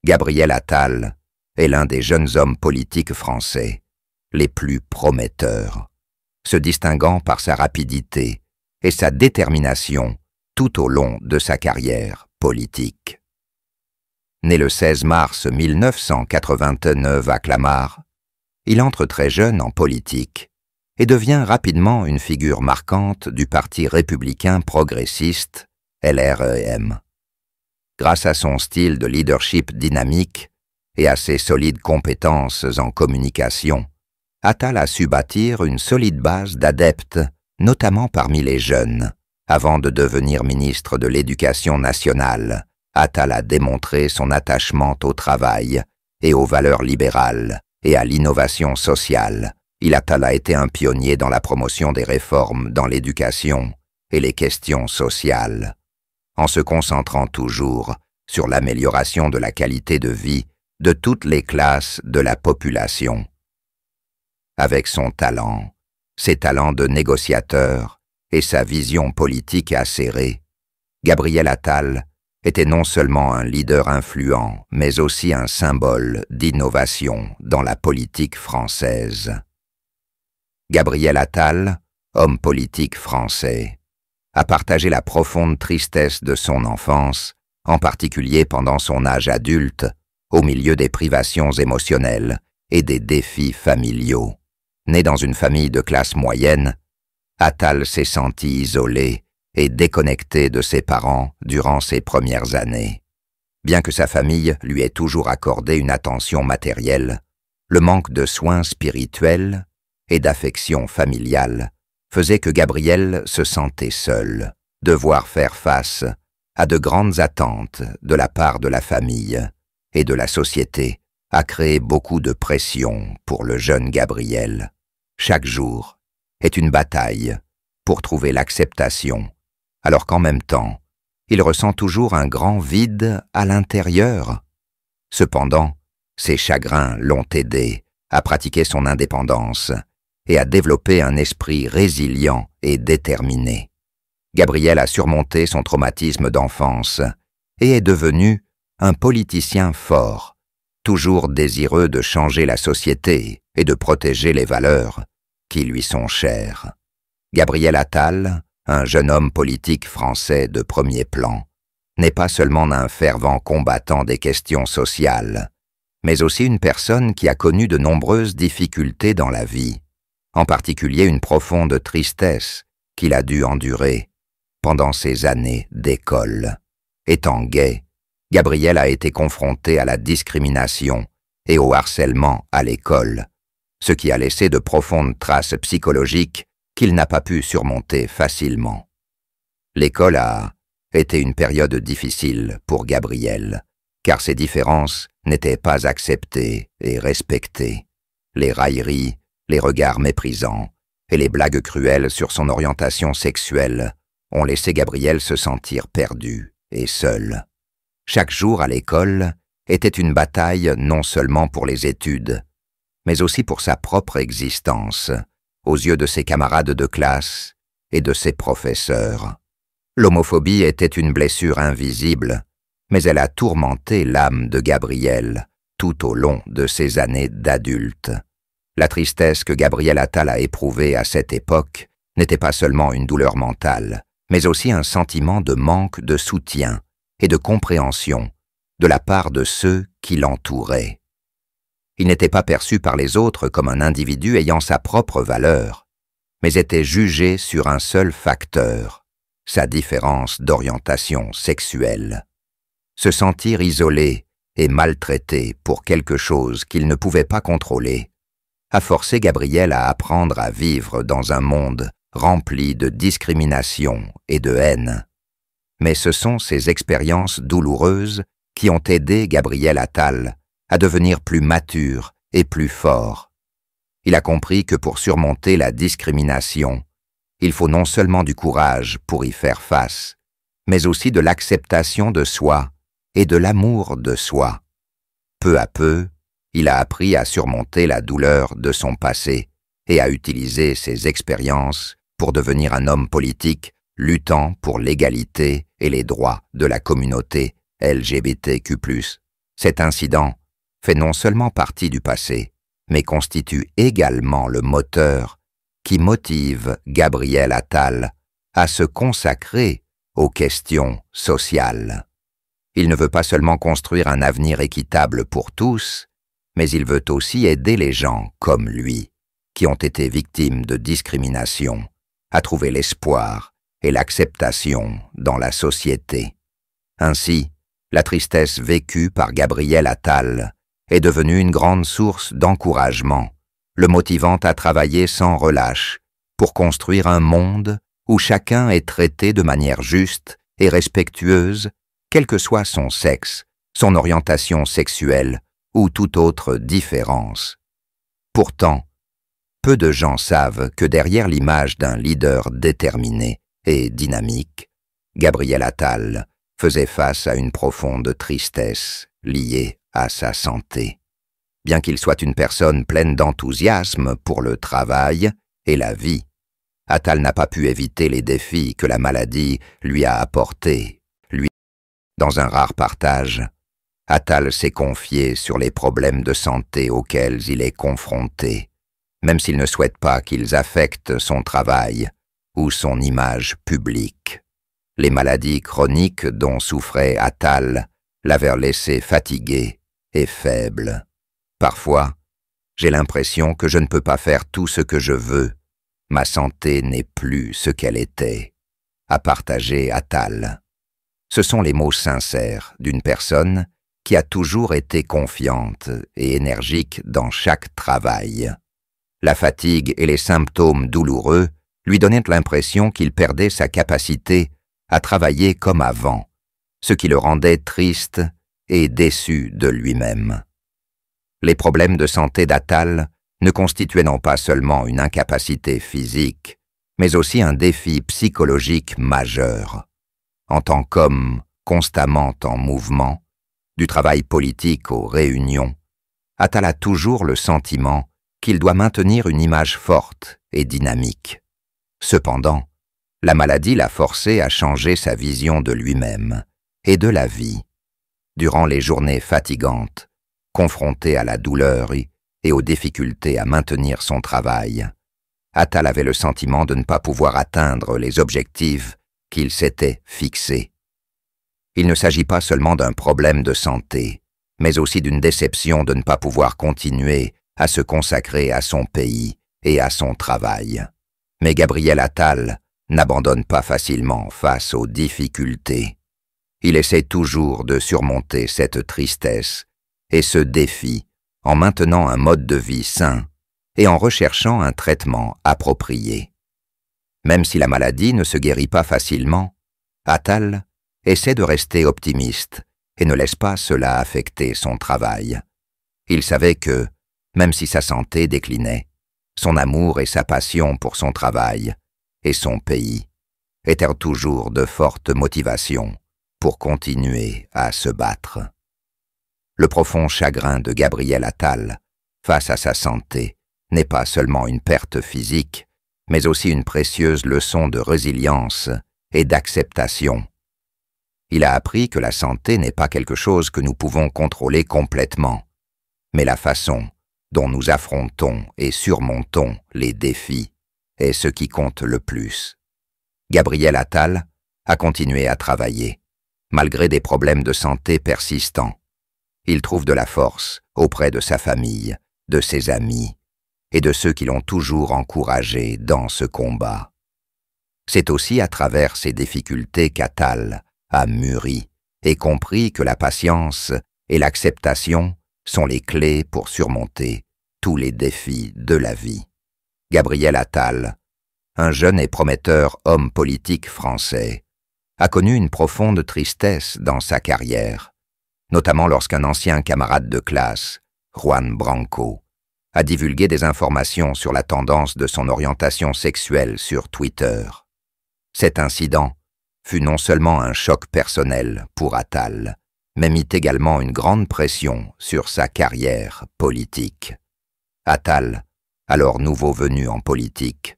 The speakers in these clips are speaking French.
Gabriel Attal est l'un des jeunes hommes politiques français les plus prometteurs, se distinguant par sa rapidité et sa détermination tout au long de sa carrière politique. Né le 16 mars 1989 à Clamart, il entre très jeune en politique et devient rapidement une figure marquante du Parti républicain progressiste, LREM. Grâce à son style de leadership dynamique et à ses solides compétences en communication, Attal a su bâtir une solide base d'adeptes, notamment parmi les jeunes. Avant de devenir ministre de l'Éducation nationale, Attal a démontré son attachement au travail et aux valeurs libérales et à l'innovation sociale. Attal a été un pionnier dans la promotion des réformes dans l'éducation et les questions sociales, en se concentrant toujours sur l'amélioration de la qualité de vie de toutes les classes de la population. Avec son talent, ses talents de négociateur et sa vision politique acérée, Gabriel Attal était non seulement un leader influent, mais aussi un symbole d'innovation dans la politique française. Gabriel Attal, homme politique français, a partagé la profonde tristesse de son enfance, en particulier pendant son âge adulte, au milieu des privations émotionnelles et des défis familiaux. Né dans une famille de classe moyenne, Attal s'est senti isolé et déconnecté de ses parents durant ses premières années. Bien que sa famille lui ait toujours accordé une attention matérielle, le manque de soins spirituels et d'affection familiale faisait que Gabriel se sentait seul, devoir faire face à de grandes attentes de la part de la famille et de la société a créé beaucoup de pression pour le jeune Gabriel. Chaque jour est une bataille pour trouver l'acceptation, alors qu'en même temps, il ressent toujours un grand vide à l'intérieur. Cependant, ses chagrins l'ont aidé à pratiquer son indépendance et à développer un esprit résilient et déterminé. Gabriel a surmonté son traumatisme d'enfance et est devenu un politicien fort, toujours désireux de changer la société et de protéger les valeurs qui lui sont chères. Gabriel Attal, un jeune homme politique français de premier plan, n'est pas seulement un fervent combattant des questions sociales, mais aussi une personne qui a connu de nombreuses difficultés dans la vie, en particulier une profonde tristesse qu'il a dû endurer pendant ses années d'école. Étant gay, Gabriel a été confronté à la discrimination et au harcèlement à l'école, ce qui a laissé de profondes traces psychologiques qu'il n'a pas pu surmonter facilement. L'école a été une période difficile pour Gabriel, car ses différences n'étaient pas acceptées et respectées. Les railleries, les regards méprisants et les blagues cruelles sur son orientation sexuelle ont laissé Gabriel se sentir perdu et seul. Chaque jour à l'école était une bataille non seulement pour les études, mais aussi pour sa propre existence, aux yeux de ses camarades de classe et de ses professeurs. L'homophobie était une blessure invisible, mais elle a tourmenté l'âme de Gabriel tout au long de ses années d'adulte. La tristesse que Gabriel Attal a éprouvée à cette époque n'était pas seulement une douleur mentale, mais aussi un sentiment de manque de soutien et de compréhension de la part de ceux qui l'entouraient. Il n'était pas perçu par les autres comme un individu ayant sa propre valeur, mais était jugé sur un seul facteur, sa différence d'orientation sexuelle. Se sentir isolé et maltraité pour quelque chose qu'il ne pouvait pas contrôler a forcé Gabriel à apprendre à vivre dans un monde rempli de discrimination et de haine. Mais ce sont ces expériences douloureuses qui ont aidé Gabriel Attal à devenir plus mature et plus fort. Il a compris que pour surmonter la discrimination, il faut non seulement du courage pour y faire face, mais aussi de l'acceptation de soi et de l'amour de soi. Peu à peu, il a appris à surmonter la douleur de son passé et à utiliser ses expériences pour devenir un homme politique luttant pour l'égalité et les droits de la communauté LGBTQ+. Cet incident fait non seulement partie du passé, mais constitue également le moteur qui motive Gabriel Attal à se consacrer aux questions sociales. Il ne veut pas seulement construire un avenir équitable pour tous, mais il veut aussi aider les gens comme lui, qui ont été victimes de discrimination, à trouver l'espoir et l'acceptation dans la société. Ainsi, la tristesse vécue par Gabriel Attal est devenue une grande source d'encouragement, le motivant à travailler sans relâche pour construire un monde où chacun est traité de manière juste et respectueuse, quel que soit son sexe, son orientation sexuelle ou toute autre différence. Pourtant, peu de gens savent que derrière l'image d'un leader déterminé et dynamique, Gabriel Attal faisait face à une profonde tristesse liée à sa santé. Bien qu'il soit une personne pleine d'enthousiasme pour le travail et la vie, Attal n'a pas pu éviter les défis que la maladie lui a apportés. Dans un rare partage, Attal s'est confié sur les problèmes de santé auxquels il est confronté, même s'il ne souhaite pas qu'ils affectent son travail ou son image publique. Les maladies chroniques dont souffrait Attal l'avaient laissé fatigué et faible. Parfois, j'ai l'impression que je ne peux pas faire tout ce que je veux. Ma santé n'est plus ce qu'elle était, a partagé Attal. Ce sont les mots sincères d'une personne qui a toujours été confiante et énergique dans chaque travail. La fatigue et les symptômes douloureux lui donnaient l'impression qu'il perdait sa capacité à travailler comme avant, ce qui le rendait triste et déçu de lui-même. Les problèmes de santé d'Attal ne constituaient non pas seulement une incapacité physique, mais aussi un défi psychologique majeur. En tant qu'homme constamment en mouvement, du travail politique aux réunions, Attal a toujours le sentiment qu'il doit maintenir une image forte et dynamique. Cependant, la maladie l'a forcé à changer sa vision de lui-même et de la vie. Durant les journées fatigantes, confronté à la douleur et aux difficultés à maintenir son travail, Attal avait le sentiment de ne pas pouvoir atteindre les objectifs qu'il s'était fixés. Il ne s'agit pas seulement d'un problème de santé, mais aussi d'une déception de ne pas pouvoir continuer à se consacrer à son pays et à son travail. Mais Gabriel Attal n'abandonne pas facilement face aux difficultés. Il essaie toujours de surmonter cette tristesse et ce défi en maintenant un mode de vie sain et en recherchant un traitement approprié. Même si la maladie ne se guérit pas facilement, Attal essaie de rester optimiste et ne laisse pas cela affecter son travail. Il savait que, même si sa santé déclinait, son amour et sa passion pour son travail et son pays étaient toujours de fortes motivations pour continuer à se battre. Le profond chagrin de Gabriel Attal face à sa santé n'est pas seulement une perte physique, mais aussi une précieuse leçon de résilience et d'acceptation. Il a appris que la santé n'est pas quelque chose que nous pouvons contrôler complètement, mais la façon dont nous affrontons et surmontons les défis est ce qui compte le plus. Gabriel Attal a continué à travailler, malgré des problèmes de santé persistants. Il trouve de la force auprès de sa famille, de ses amis et de ceux qui l'ont toujours encouragé dans ce combat. C'est aussi à travers ces difficultés qu'Attal a mûri et compris que la patience et l'acceptation sont les clés pour surmonter tous les défis de la vie. Gabriel Attal, un jeune et prometteur homme politique français, a connu une profonde tristesse dans sa carrière, notamment lorsqu'un ancien camarade de classe, Juan Branco, a divulgué des informations sur la tendance de son orientation sexuelle sur Twitter. Cet incident fut non seulement un choc personnel pour Attal, mais mit également une grande pression sur sa carrière politique. Attal, alors nouveau venu en politique,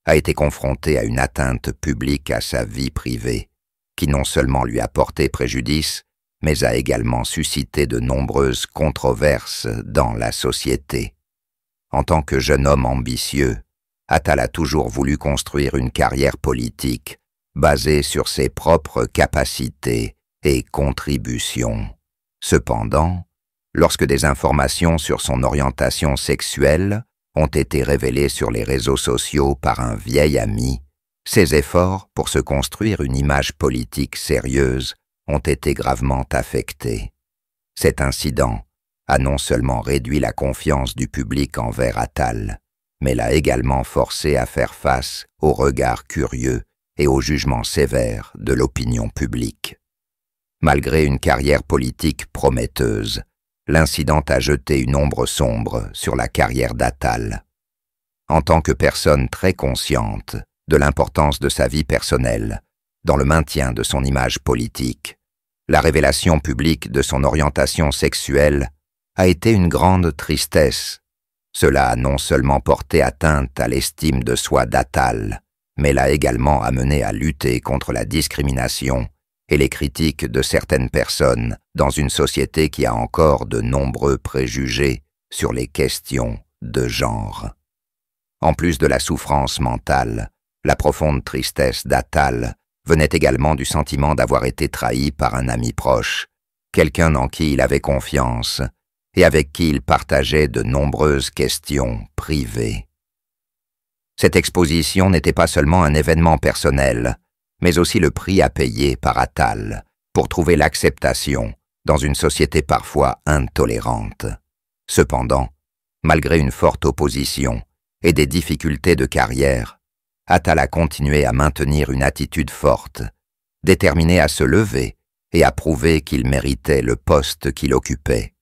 a été confronté à une atteinte publique à sa vie privée, qui non seulement lui a porté préjudice, mais a également suscité de nombreuses controverses dans la société. En tant que jeune homme ambitieux, Attal a toujours voulu construire une carrière politique basée sur ses propres capacités et contributions. Cependant, lorsque des informations sur son orientation sexuelle ont été révélées sur les réseaux sociaux par un vieil ami, ses efforts pour se construire une image politique sérieuse ont été gravement affectés. Cet incident a non seulement réduit la confiance du public envers Attal, mais l'a également forcé à faire face aux regards curieux et aux jugements sévères de l'opinion publique. Malgré une carrière politique prometteuse, l'incident a jeté une ombre sombre sur la carrière d'Attal. En tant que personne très consciente de l'importance de sa vie personnelle dans le maintien de son image politique, la révélation publique de son orientation sexuelle a été une grande tristesse. Cela a non seulement porté atteinte à l'estime de soi d'Attal, mais l'a également amené à lutter contre la discrimination et les critiques de certaines personnes dans une société qui a encore de nombreux préjugés sur les questions de genre. En plus de la souffrance mentale, la profonde tristesse d'Attal venait également du sentiment d'avoir été trahi par un ami proche, quelqu'un en qui il avait confiance et avec qui il partageait de nombreuses questions privées. Cette exposition n'était pas seulement un événement personnel, mais aussi le prix à payer par Attal pour trouver l'acceptation dans une société parfois intolérante. Cependant, malgré une forte opposition et des difficultés de carrière, Attal a continué à maintenir une attitude forte, déterminé à se lever et à prouver qu'il méritait le poste qu'il occupait.